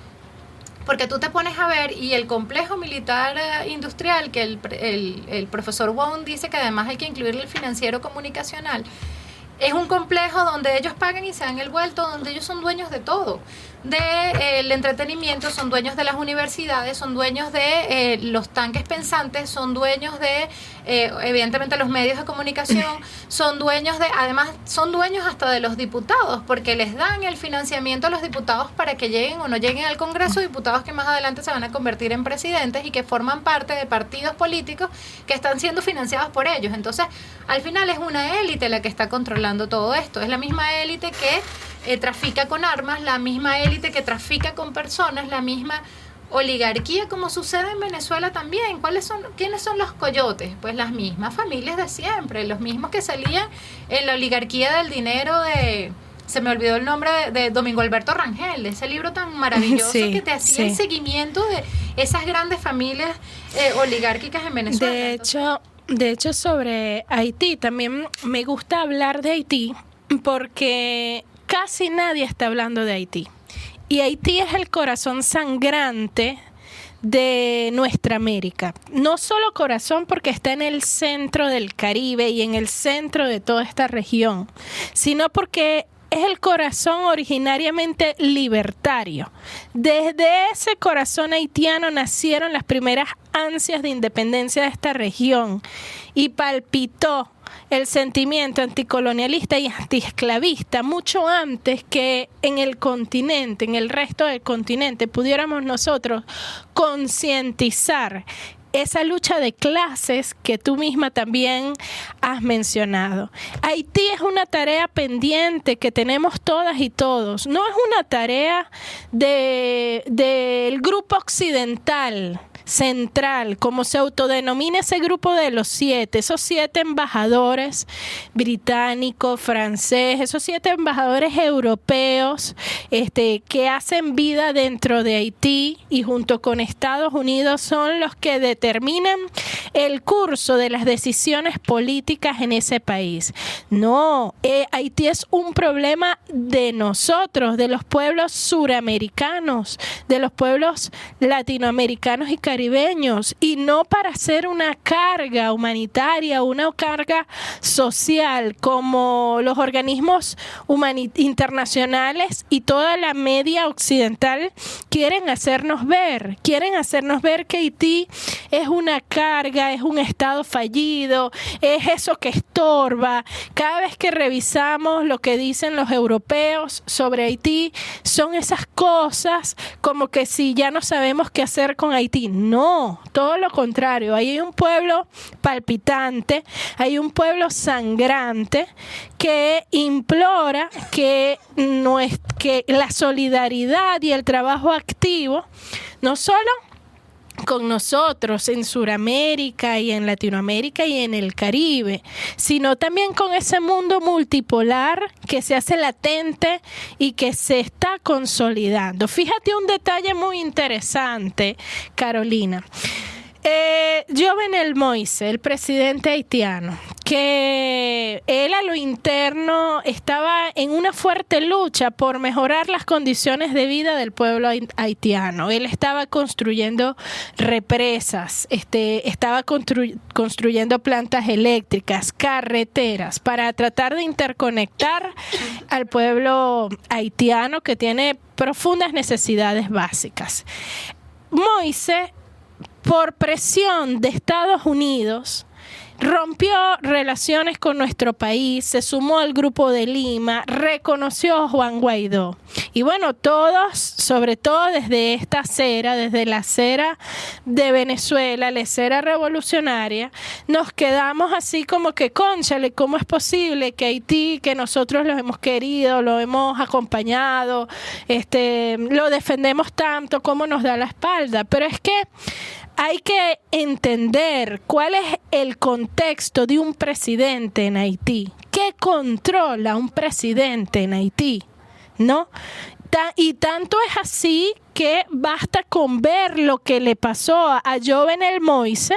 Porque tú te pones a ver, y el complejo militar industrial, que el profesor Wong dice que además hay que incluirle el financiero comunicacional, es un complejo donde ellos pagan y se dan el vuelto, donde ellos son dueños de todo, del entretenimiento, son dueños de las universidades, son dueños de los tanques pensantes, son dueños de, evidentemente, los medios de comunicación, son dueños hasta de los diputados, porque les dan el financiamiento a los diputados para que lleguen o no lleguen al Congreso, diputados que más adelante se van a convertir en presidentes y que forman parte de partidos políticos que están siendo financiados por ellos. Entonces, al final es una élite la que está controlando todo esto, es la misma élite que trafica con armas, la misma élite que trafica con personas, la misma oligarquía, como sucede en Venezuela también. ¿Quiénes son los coyotes? Pues las mismas familias de siempre, los mismos que salían en la oligarquía del dinero se me olvidó el nombre de Domingo Alberto Rangel, de ese libro tan maravilloso que te hacía el seguimiento de esas grandes familias oligárquicas en Venezuela. De hecho, sobre Haití, también me gusta hablar de Haití porque casi nadie está hablando de Haití. Y Haití es el corazón sangrante de nuestra América. No solo corazón porque está en el centro del Caribe y en el centro de toda esta región, sino porque es el corazón originariamente libertario. Desde ese corazón haitiano nacieron las primeras ansias de independencia de esta región y palpitó el sentimiento anticolonialista y antiesclavista mucho antes que en el continente, en el resto del continente, pudiéramos nosotros concientizar esa lucha de clases que tú misma también has mencionado. Haití es una tarea pendiente que tenemos todas y todos. No es una tarea del grupo occidental central, como se autodenomina ese grupo de los 7, esos 7 embajadores británicos, franceses, esos 7 embajadores europeos que hacen vida dentro de Haití y junto con Estados Unidos son los que determinan el curso de las decisiones políticas en ese país. No, Haití es un problema de nosotros, de los pueblos suramericanos, de los pueblos latinoamericanos y caribeños, y no para ser una carga humanitaria, una carga social como los organismos internacionales y toda la media occidental quieren hacernos ver que Haití es una carga, es un estado fallido, es eso que estorba. Cada vez que revisamos lo que dicen los europeos sobre Haití, son esas cosas como que si ya no sabemos qué hacer con Haití. No, todo lo contrario. Ahí hay un pueblo palpitante, hay un pueblo sangrante que implora que la solidaridad y el trabajo activo, no solo con nosotros en Sudamérica y en Latinoamérica y en el Caribe, sino también con ese mundo multipolar que se hace latente y que se está consolidando. Fíjate un detalle muy interesante, Carolina. Jovenel Moïse, el presidente haitiano, que él a lo interno estaba en una fuerte lucha por mejorar las condiciones de vida del pueblo haitiano. Él estaba construyendo represas, estaba construyendo plantas eléctricas, carreteras, para tratar de interconectar al pueblo haitiano que tiene profundas necesidades básicas. Moïse, por presión de Estados Unidos, rompió relaciones con nuestro país, se sumó al Grupo de Lima, reconoció a Juan Guaidó. Y bueno, todos, sobre todo desde esta acera, desde la acera de Venezuela, la acera revolucionaria, nos quedamos así como que, cónchale, ¿cómo es posible que Haití, que nosotros los hemos querido, lo hemos acompañado, lo defendemos tanto, cómo nos da la espalda? Pero es que hay que entender cuál es el contexto de un presidente en Haití. ¿Qué controla un presidente en Haití? ¿No? Y tanto es así que basta con ver lo que le pasó a Jovenel Moïse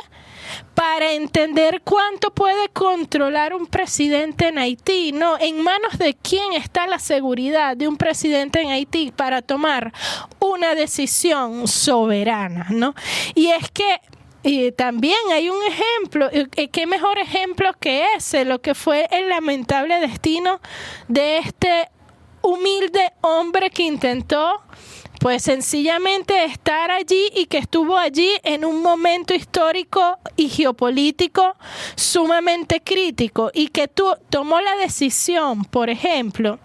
para entender cuánto puede controlar un presidente en Haití. No, en manos de quién está la seguridad de un presidente en Haití para tomar una decisión soberana, ¿no? Y es que también hay un ejemplo, qué mejor ejemplo que ese, lo que fue el lamentable destino de este humilde hombre que intentó pues sencillamente estar allí y que estuvo allí en un momento histórico y geopolítico sumamente crítico y que tomó la decisión, por ejemplo,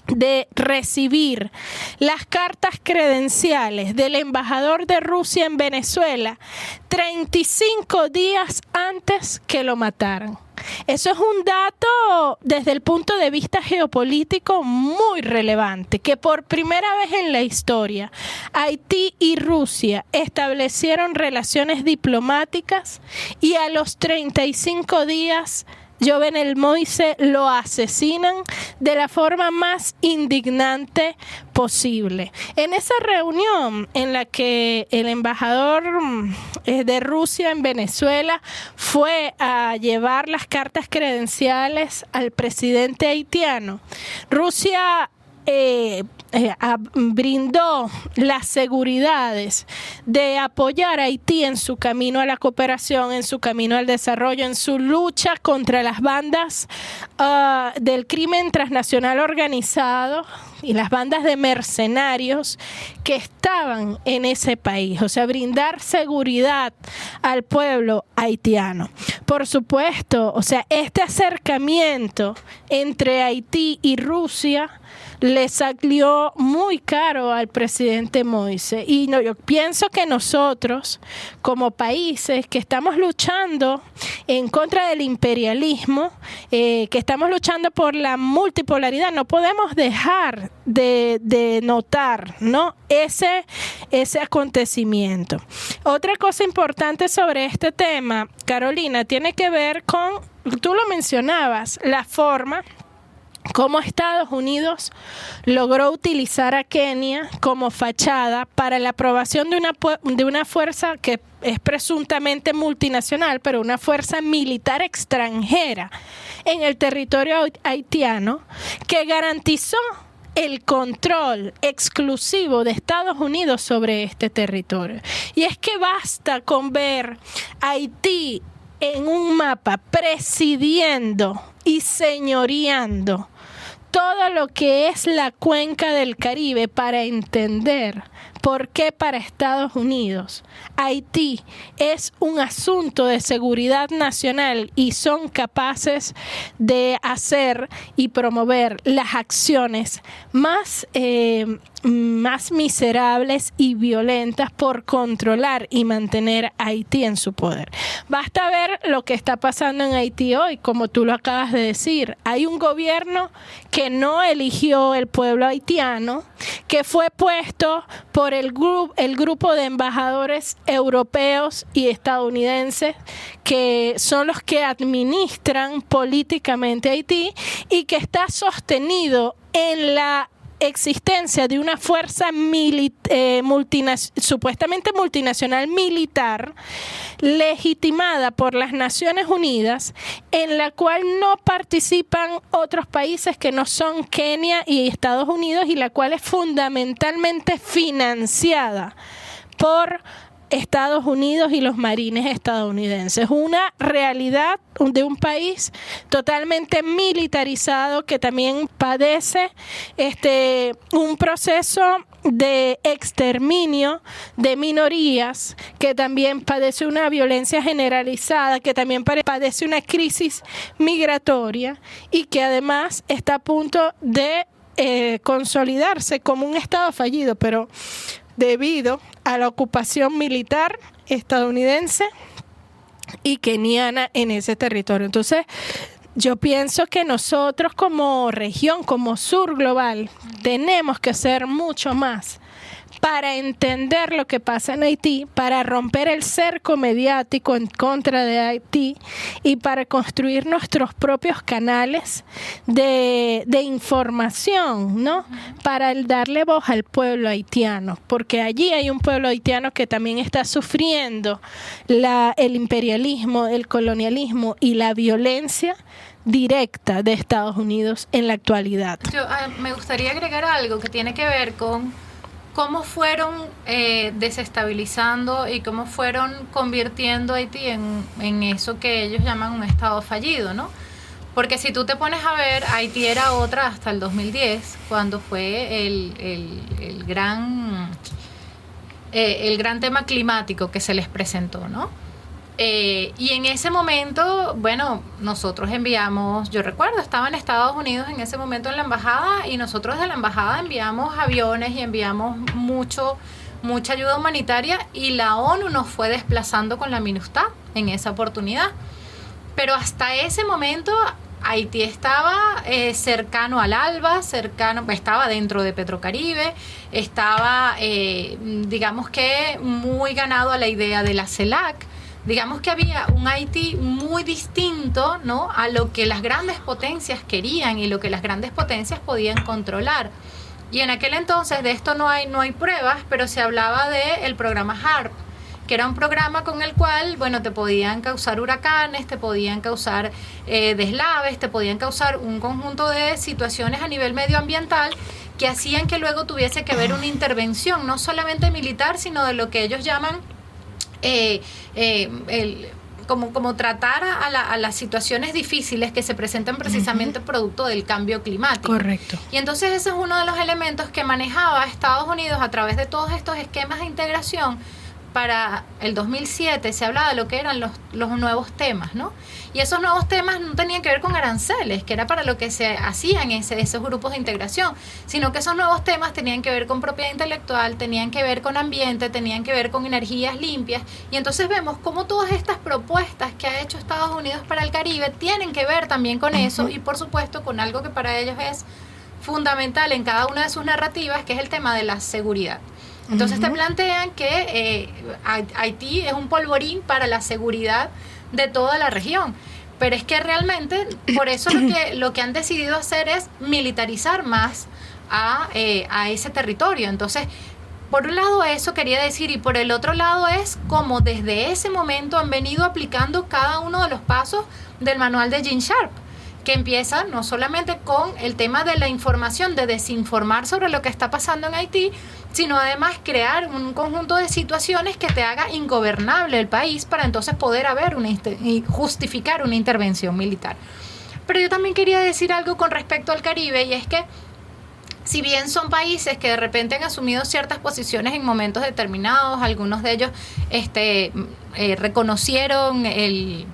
de recibir las cartas credenciales del embajador de Rusia en Venezuela 35 días antes que lo mataran. Eso es un dato desde el punto de vista geopolítico muy relevante, que por primera vez en la historia Haití y Rusia establecieron relaciones diplomáticas y a los 35 días Jovenel Moïse lo asesinan de la forma más indignante posible. En esa reunión en la que el embajador de Rusia en Venezuela fue a llevar las cartas credenciales al presidente haitiano, Rusia brindó las seguridades de apoyar a Haití en su camino a la cooperación, en su camino al desarrollo, en su lucha contra las bandas del crimen transnacional organizado y las bandas de mercenarios que estaban en ese país. O sea, brindar seguridad al pueblo haitiano. Por supuesto, o sea, este acercamiento entre Haití y Rusia le salió muy caro al presidente Moïse. Y no, yo pienso que nosotros, como países que estamos luchando en contra del imperialismo, que estamos luchando por la multipolaridad, no podemos dejar de notar, ¿no?, ese acontecimiento. Otra cosa importante sobre este tema, Carolina, tiene que ver con, tú lo mencionabas, la forma cómo Estados Unidos logró utilizar a Kenia como fachada para la aprobación de una fuerza que es presuntamente multinacional, pero una fuerza militar extranjera en el territorio haitiano que garantizó el control exclusivo de Estados Unidos sobre este territorio. Y es que basta con ver a Haití en un mapa presidiendo y señoreando todo lo que es la cuenca del Caribe para entender por qué para Estados Unidos Haití es un asunto de seguridad nacional y son capaces de hacer y promover las acciones más miserables y violentas por controlar y mantener a Haití en su poder. Basta ver lo que está pasando en Haití hoy, como tú lo acabas de decir. Hay un gobierno que no eligió el pueblo haitiano, que fue puesto por el grupo de embajadores europeos y estadounidenses que son los que administran políticamente Haití y que está sostenido en la existencia de una fuerza supuestamente multinacional militar legitimada por las Naciones Unidas, en la cual no participan otros países que no son Kenia y Estados Unidos, y la cual es fundamentalmente financiada por Estados Unidos y los marines estadounidenses. Una realidad de un país totalmente militarizado que también padece un proceso de exterminio de minorías, que también padece una violencia generalizada, que también padece una crisis migratoria y que además está a punto de consolidarse como un estado fallido, pero debido a la ocupación militar estadounidense y keniana en ese territorio. Entonces, yo pienso que nosotros como región, como sur global, tenemos que hacer mucho más para entender lo que pasa en Haití, para romper el cerco mediático en contra de Haití y para construir nuestros propios canales de información, ¿no? Para darle voz al pueblo haitiano, porque allí hay un pueblo haitiano que también está sufriendo el imperialismo, el colonialismo y la violencia directa de Estados Unidos en la actualidad. Yo me gustaría agregar algo que tiene que ver con cómo fueron desestabilizando y cómo fueron convirtiendo a Haití en eso que ellos llaman un estado fallido, ¿no? Porque si tú te pones a ver, Haití era otra hasta el 2010, cuando fue el gran tema climático que se les presentó, ¿no? Y en ese momento, bueno, nosotros enviamos, yo recuerdo, estaba en Estados Unidos en ese momento en la embajada, y nosotros de la embajada enviamos aviones y enviamos mucha ayuda humanitaria, y la ONU nos fue desplazando con la MINUSTAH en esa oportunidad. Pero hasta ese momento Haití estaba cercano al ALBA, estaba dentro de Petrocaribe, estaba, digamos que, muy ganado a la idea de la CELAC. Digamos que había un Haití muy distinto, ¿no?, a lo que las grandes potencias querían y lo que las grandes potencias podían controlar. Y en aquel entonces, de esto no hay pruebas, pero se hablaba del programa HARP, que era un programa con el cual, bueno, te podían causar huracanes, te podían causar deslaves, te podían causar un conjunto de situaciones a nivel medioambiental que hacían que luego tuviese que haber una intervención, no solamente militar, sino de lo que ellos llaman como tratar a las situaciones difíciles que se presentan precisamente producto del cambio climático. Correcto. Y entonces ese es uno de los elementos que manejaba Estados Unidos a través de todos estos esquemas de integración. Para el 2007 se hablaba de lo que eran los nuevos temas, ¿no? Y esos nuevos temas no tenían que ver con aranceles, que era para lo que se hacían esos grupos de integración, sino que esos nuevos temas tenían que ver con propiedad intelectual, tenían que ver con ambiente, tenían que ver con energías limpias. Y entonces vemos cómo todas estas propuestas que ha hecho Estados Unidos para el Caribe tienen que ver también con eso y, por supuesto, con algo que para ellos es fundamental en cada una de sus narrativas, que es el tema de la seguridad. Entonces te plantean que Haití es un polvorín para la seguridad de toda la región. Pero es que realmente, por eso lo que han decidido hacer es militarizar más a ese territorio. Entonces, por un lado eso quería decir, y por el otro lado es como desde ese momento han venido aplicando cada uno de los pasos del manual de Gene Sharp, que empieza no solamente con el tema de la información, de desinformar sobre lo que está pasando en Haití, sino además crear un conjunto de situaciones que te haga ingobernable el país para entonces poder haber y justificar una intervención militar. Pero yo también quería decir algo con respecto al Caribe, y es que si bien son países que de repente han asumido ciertas posiciones en momentos determinados, algunos de ellos reconocieron el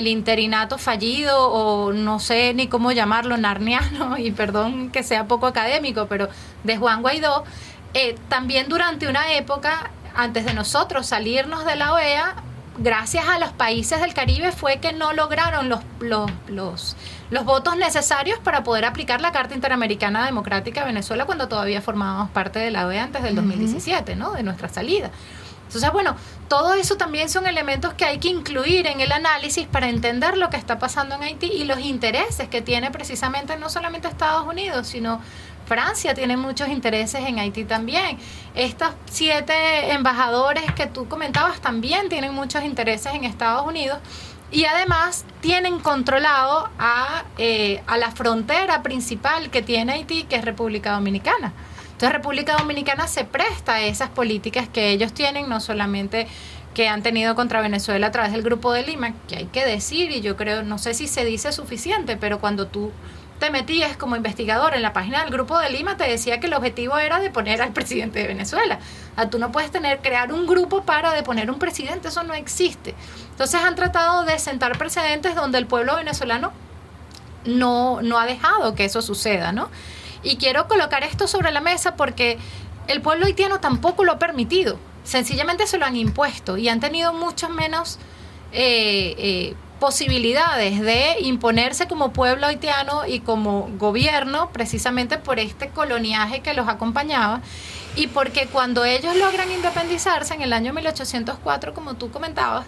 interinato fallido, o no sé ni cómo llamarlo, narniano, y perdón que sea poco académico, pero de Juan Guaidó, también durante una época, antes de nosotros salirnos de la OEA, gracias a los países del Caribe fue que no lograron los votos necesarios para poder aplicar la Carta Interamericana Democrática de Venezuela cuando todavía formábamos parte de la OEA antes del 2017, ¿no?, de nuestra salida. Entonces, bueno, todo eso también son elementos que hay que incluir en el análisis para entender lo que está pasando en Haití y los intereses que tiene precisamente no solamente Estados Unidos, sino Francia tiene muchos intereses en Haití también. Estos 7 embajadores que tú comentabas también tienen muchos intereses en Estados Unidos y además tienen controlado a la frontera principal que tiene Haití, que es República Dominicana. Entonces República Dominicana se presta a esas políticas que ellos tienen, no solamente que han tenido contra Venezuela a través del Grupo de Lima, que hay que decir, y yo creo, no sé si se dice suficiente, pero cuando tú te metías como investigador en la página del Grupo de Lima, te decía que el objetivo era deponer al presidente de Venezuela. Tú no puedes crear un grupo para deponer un presidente, eso no existe. Entonces han tratado de sentar precedentes donde el pueblo venezolano no ha dejado que eso suceda, ¿no? Y quiero colocar esto sobre la mesa porque el pueblo haitiano tampoco lo ha permitido. Sencillamente se lo han impuesto y han tenido muchas menos posibilidades de imponerse como pueblo haitiano y como gobierno, precisamente por este coloniaje que los acompañaba, y porque cuando ellos logran independizarse en el año 1804, como tú comentabas,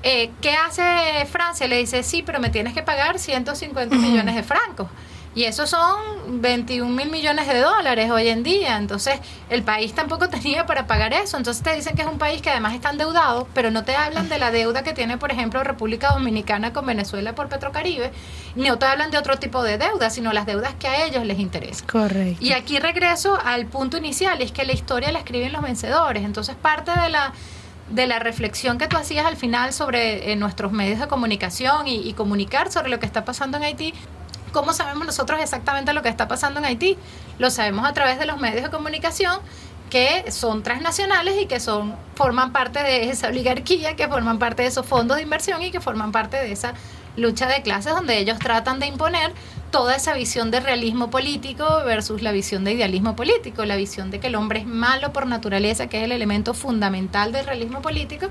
¿qué hace Francia? Le dice, sí, pero me tienes que pagar 150 millones de francos. Y eso son 21.000 millones de dólares hoy en día. Entonces, el país tampoco tenía para pagar eso. Entonces, te dicen que es un país que además está endeudado, pero no te hablan de la deuda que tiene, por ejemplo, República Dominicana con Venezuela por Petrocaribe. No te hablan de otro tipo de deuda, sino las deudas que a ellos les interesan. Correcto. Y aquí regreso al punto inicial, y es que la historia la escriben los vencedores. Entonces, parte de la reflexión que tú hacías al final sobre nuestros medios de comunicación y comunicar sobre lo que está pasando en Haití. ¿Cómo sabemos nosotros exactamente lo que está pasando en Haití? Lo sabemos a través de los medios de comunicación que son transnacionales y que forman parte de esa oligarquía, que forman parte de esos fondos de inversión y que forman parte de esa lucha de clases donde ellos tratan de imponer toda esa visión de realismo político versus la visión de idealismo político, la visión de que el hombre es malo por naturaleza, que es el elemento fundamental del realismo político,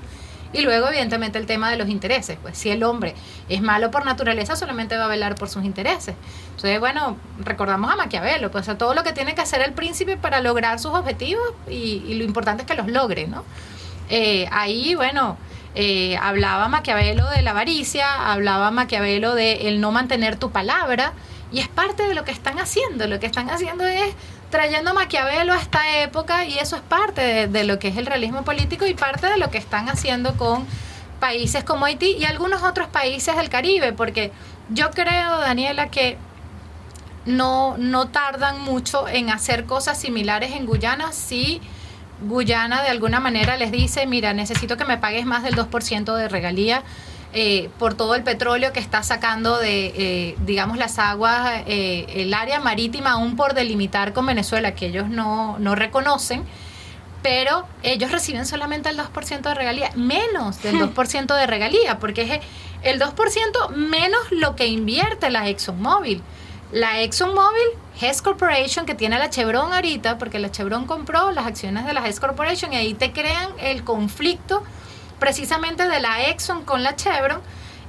Y luego, evidentemente, el tema de los intereses. Pues si el hombre es malo por naturaleza, solamente va a velar por sus intereses. Entonces, bueno, recordamos a Maquiavelo, pues a todo lo que tiene que hacer el príncipe para lograr sus objetivos y lo importante es que los logre, ¿no? Ahí, bueno, hablaba Maquiavelo de la avaricia, hablaba Maquiavelo de el no mantener tu palabra, y es parte de lo que están haciendo. Lo que están haciendo es trayendo a Maquiavelo a esta época, y eso es parte de lo que es el realismo político y parte de lo que están haciendo con países como Haití y algunos otros países del Caribe, porque yo creo, Daniela, que no tardan mucho en hacer cosas similares en Guyana si Guyana de alguna manera les dice, mira, necesito que me pagues más del 2% de regalía por todo el petróleo que está sacando de, digamos, las aguas, el área marítima, aún por delimitar con Venezuela, que ellos no reconocen, pero ellos reciben solamente el 2% de regalía, menos del 2% de regalía, porque es el 2% menos lo que invierte la ExxonMobil. La ExxonMobil, Hess Corporation, que tiene la Chevron ahorita, porque la Chevron compró las acciones de la Hess Corporation, y ahí te crean el conflicto precisamente de la Exxon con la Chevron,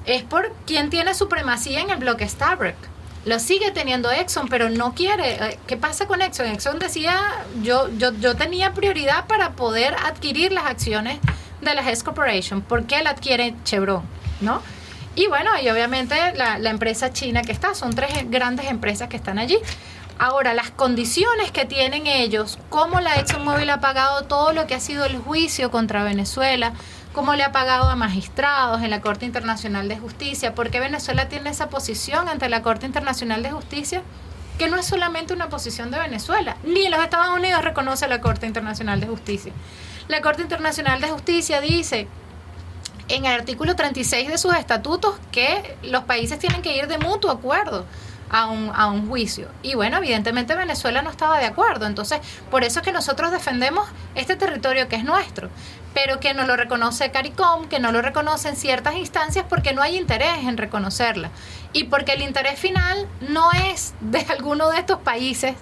es por quién tiene supremacía en el bloque Stabroek. Lo sigue teniendo Exxon, pero no quiere. ¿Qué pasa con Exxon? Exxon decía, yo tenía prioridad para poder adquirir las acciones de la Hess Corporation. ¿Por qué la adquiere Chevron? ¿No? Y bueno, y obviamente la empresa china que está, son 3 grandes empresas que están allí. Ahora, las condiciones que tienen ellos, cómo la ExxonMobil ha pagado todo lo que ha sido el juicio contra Venezuela, cómo le ha pagado a magistrados en la Corte Internacional de Justicia, porque Venezuela tiene esa posición ante la Corte Internacional de Justicia, que no es solamente una posición de Venezuela, ni los Estados Unidos reconoce a la Corte Internacional de Justicia. La Corte Internacional de Justicia dice en el artículo 36 de sus estatutos que los países tienen que ir de mutuo acuerdo a un juicio. Y bueno, evidentemente Venezuela no estaba de acuerdo. Entonces, por eso es que nosotros defendemos este territorio que es nuestro, pero que no lo reconoce CARICOM, que no lo reconocen ciertas instancias porque no hay interés en reconocerla. Y porque el interés final no es de alguno de estos países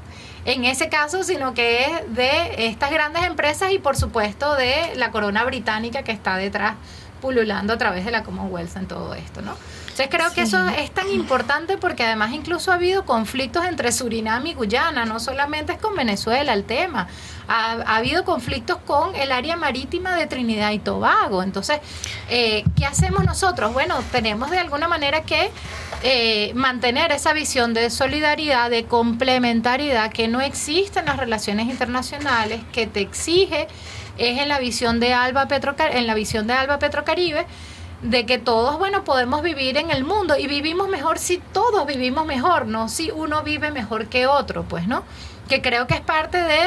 en ese caso, sino que es de estas grandes empresas y por supuesto de la corona británica que está detrás pululando a través de la Commonwealth en todo esto, ¿no? Entonces creo que eso es tan importante porque además incluso ha habido conflictos entre Surinam y Guyana, no solamente es con Venezuela el tema, ha habido conflictos con el área marítima de Trinidad y Tobago. Entonces, ¿qué hacemos nosotros? Bueno, tenemos de alguna manera que mantener esa visión de solidaridad, de complementariedad que no existe en las relaciones internacionales, que te exige es en la visión de Alba Petrocaribe, de que todos, bueno, podemos vivir en el mundo y vivimos mejor si todos vivimos mejor, no si uno vive mejor que otro, pues, ¿no? Que creo que es parte de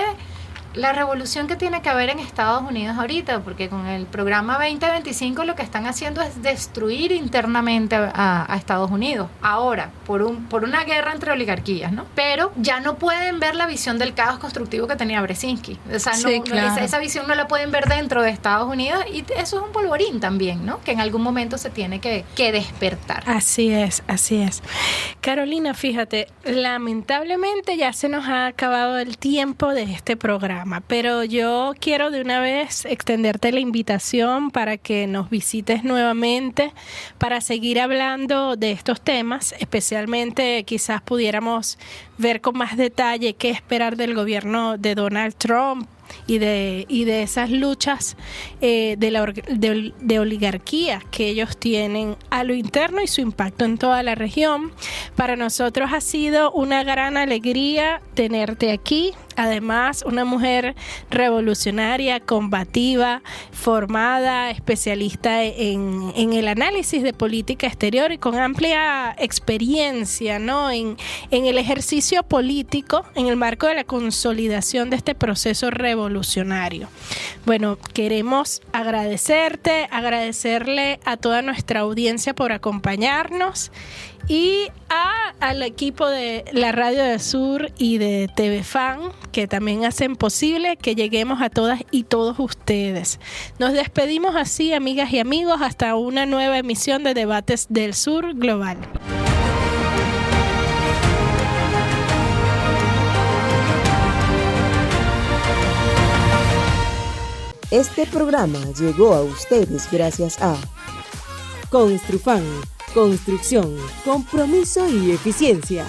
la revolución que tiene que haber en Estados Unidos ahorita, porque con el programa 2025 lo que están haciendo es destruir internamente a Estados Unidos. Ahora, por una guerra entre oligarquías, ¿no? Pero ya no pueden ver la visión del caos constructivo que tenía Brzezinski. O sea, esa visión no la pueden ver dentro de Estados Unidos y eso es un polvorín también, ¿no? Que en algún momento se tiene que despertar. Así es, así es. Carolina, fíjate, lamentablemente ya se nos ha acabado el tiempo de este programa. Pero yo quiero de una vez extenderte la invitación para que nos visites nuevamente para seguir hablando de estos temas, especialmente quizás pudiéramos ver con más detalle qué esperar del gobierno de Donald Trump y de esas luchas de oligarquías que ellos tienen a lo interno y su impacto en toda la región. Para nosotros ha sido una gran alegría tenerte aquí. Además, una mujer revolucionaria, combativa, formada, especialista en el análisis de política exterior y con amplia experiencia, ¿no? en el ejercicio político en el marco de la consolidación de este proceso revolucionario. Bueno, queremos agradecerle a toda nuestra audiencia por acompañarnos y al equipo de la Radio del Sur y de TV Fan, que también hacen posible que lleguemos a todas y todos ustedes. Nos despedimos así, amigas y amigos, hasta una nueva emisión de Debates del Sur Global. Este programa llegó a ustedes gracias a Construfan, construcción, compromiso y eficiencia.